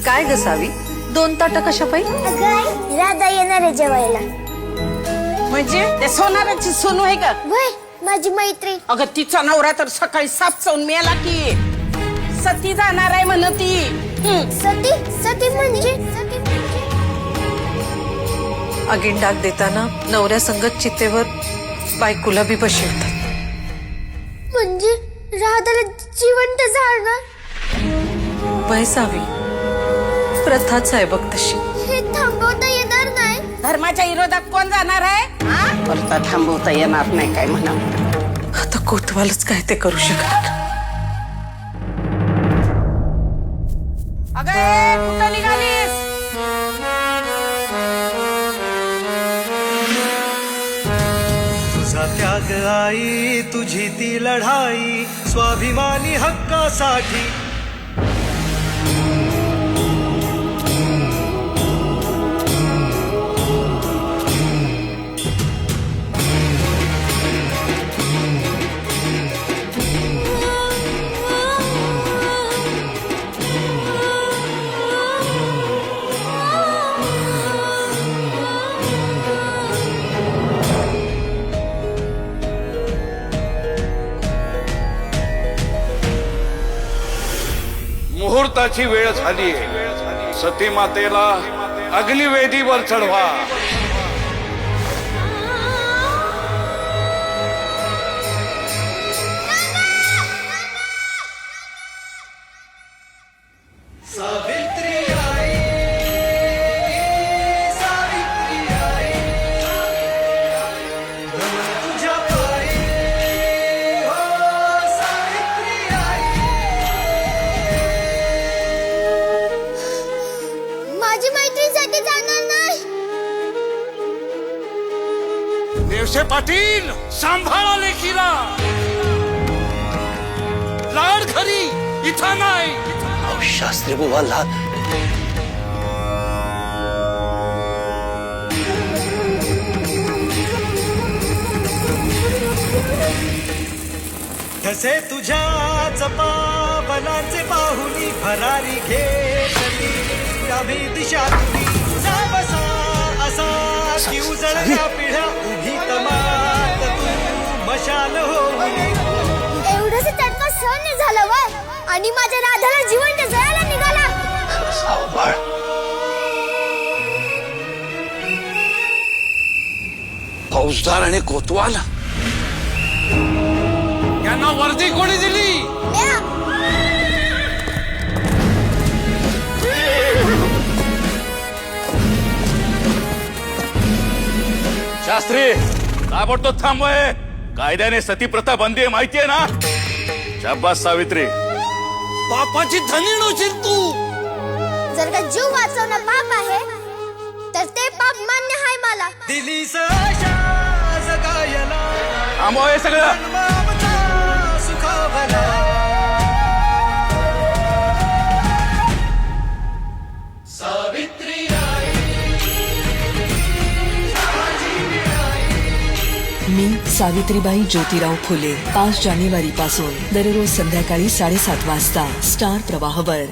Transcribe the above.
काय ग सावी, 2 ताटं कशा पाहिजे? अगं राधा येणार आहे जेवायला. म्हणजे ते सोनाराची सोनू आहे का? वय माझी मैत्रीण. अगं तिचा नवरा तर सकाळी साप चावून मेला की. सती जाणार आहे म्हण ती. सती सती म्हणजे आगीन डाग देताना नवऱ्या संगत चितेवर बायकोला बी बसवतात. म्हणजे राधाला जिवंत जाळणार. वय सावी, प्रथाच आहे बघ तशी. हे थांबवता येणार नाही. धर्माच्या विरोधात कोण जाणार आहे? परता थांबवता येणार नाही काय म्हणा. आता कोतवालच काय ते करू शकत. अगं ए, कुठं निघालीस? तुझा त्याग आई, तुझी ती लढाई स्वाभिमानी हक्कासाठी. मुहूर्ताची वेळ झाली. सती मातेला अग्निवेदीवर चढवा. सावित्री आई, सावित्री आई, नमन तुझ्या पायी, हो सावित्री आई. माझी मैत्रीसाठी जाणार नाही. देवसे पाटील, सांभाळा लेकीला. लाड घरी, इथं नाही. शास्त्री बुवा लाल. तसे तुझ्याच पावलांचे पाहुनी भरारी घेतली आम्ही दिशा तुझी. बसा असा की उजळल्या पिढ्या उभी तमात तू मशाल होऊन. एवढंच तडका सहन नाही झालं वय. आणि माझ्या राधाला जिवंत जळायला निघाला. फौजदार आणि कोतवाल यांना वर्दी कोणी दिली? शास्त्री, ताबडतोब थांबवाय. कायद्याने सती प्रथा बंदी आहे, माहितीये ना? शाबास सावित्री. पापाची धनी नव्हशील तू. जर का जीव वाचवणं पाप आहे तर ते पाप मान्य आहे मला. दिली आशा जगायला थांबवाय सगळं. सुखावला. सावित्री मी सावित्रीबाई ज्योतिराव फुले 5 जानेवारी पासून दररोज संध्याकाळी 7:30 वाजता स्टार प्रवाहवर.